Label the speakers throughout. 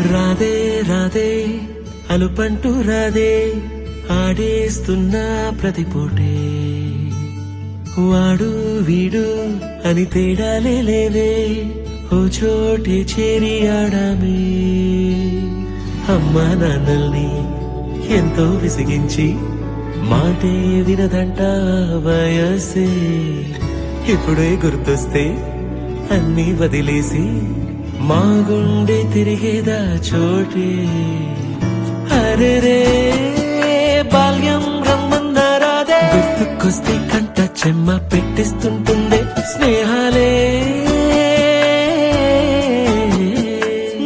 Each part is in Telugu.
Speaker 1: రాదే రాదే అలుపంటూ రాదే ఆడేస్తున్నా ప్రతి పూటే వాడు వీడు అని తేడాలే లేవే ఓ చోటే చేరి ఆడామే అమ్మా నాన్నల్ని ఎంతో విసిగించి మాటే వినదంట వయసే ఇప్పుడే గుర్తొస్తే అన్నీ వదిలేసి మా గుండె తిరిగేదా చోటే అరే రే బాల్యం రమ్మన్నారాదే గుర్తుకొస్తే కంట చెమ్మ పెట్టిస్తుంటుందే స్నేహాలే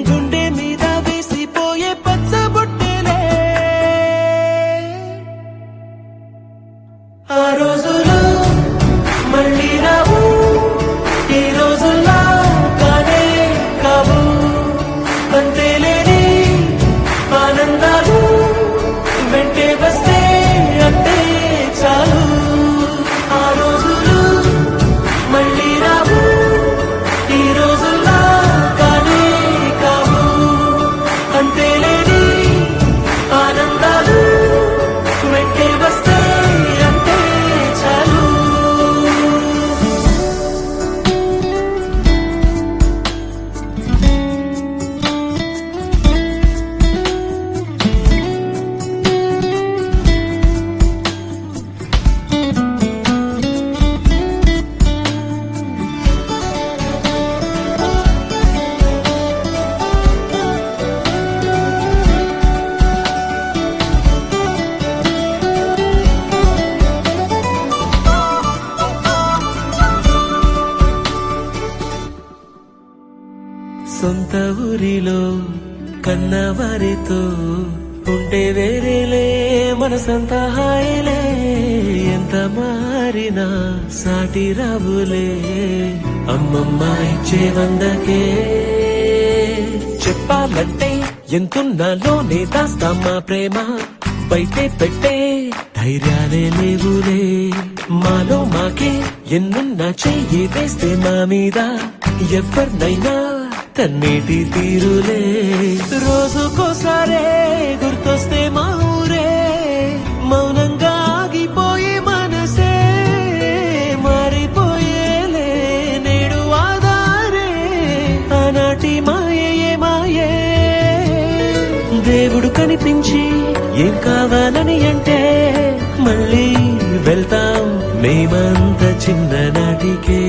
Speaker 1: గుండె మీద వేసిపోయే పచ్చబొట్టెలే ఆ రోజులు మళ్ళీ రావు ఈ రోజుల్లో కానే కావు అంతేలేని ఆనందాలు వెంటే వస్తే అంటే చాలు ఆ రోజులు మళ్ళీ రావు ఈ రోజుల్లో కానే కావు అంతేలేని ఆనందాలు వెంటే వస్తే అంటే చాలు సొంత ఊరిలో కన్నవారితో ఉంటే వేరేలే మనసంతా హాయిలే ఎంత మారినా సాటి రావులే అమ్మమ్మ ఇచ్చే వందకే చెప్పాలంటే ఎంతున్నాలోనే దాస్తామా ప్రేమ బయటే పెట్టే ధైర్యాలే లేవులే మాలో మాకే ఎన్నున్నా చెయ్యి వేస్తే మా మీద ఎవరినైనా కన్నీటి తీరులే రోజుకోసారే గుర్తొస్తే మా ఊరే మౌనంగా ఆగిపోయే మనసే మారిపోయేలే నేడు ఆధారే ఆనాటి మాయే మాయే దేవుడు కనిపించి ఏం కావాలని అంటే మళ్ళీ వెళ్తాం మేమంత చిన్ననాటికే